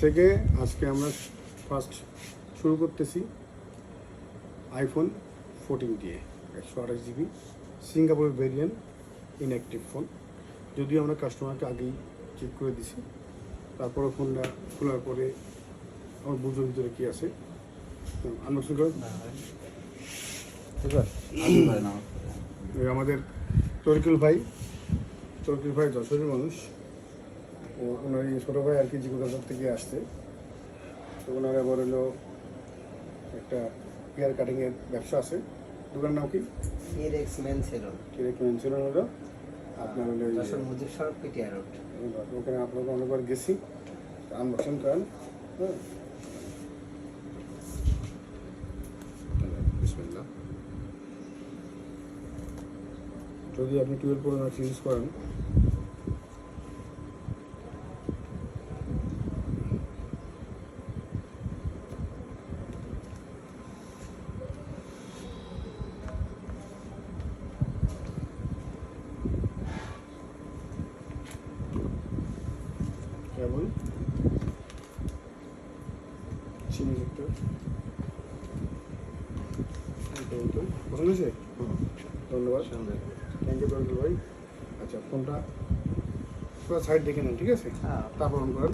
থেকে আজকে আমরা ফার্স্ট শুরু করতেছি আইফোন 14 দিয়ে 128 GB সিঙ্গাপুরের ভেরিয়েন্ট ইনঅ্যাক্টিভ ফোন। যদিও আমরা কাস্টমারকে আগেই চেক করে দিছি, তারপরে ফোনটা খোলার পরে আমার বুঝোর ভিতরে কী আছে আনবক্সিং করুন। আমাদের তরিকুল ভাই যশোরের মানুষ, ওনার এই ছোটো ভাই আর কি জিগুদার থেকে আসছে। তো ওনার আবার হলো একটা হেয়ার কাটিংয়ের ব্যবসা আছে, দোকান নাম কি কিরেক্স মেন সেলুন হলো আপনার হলো যশোর মুজিব সড়ক পিটিআর রোড। ওখানে আপনাকে অনেকবার গেছি, আনবক্সিং করেন। হ্যাঁ, বিসমিল্লাহ। যদি আপনি 12 Pro Max ইউজ করেন কেবল চিনি সেক্টর পছন্দ হয়েছে? ধন্যবাদ, থ্যাংক ইউ তরিকুল ভাই। আচ্ছা, ফোনটা পুরো সাইড দেখে নেন, ঠিক আছে? তারপর অন করেন।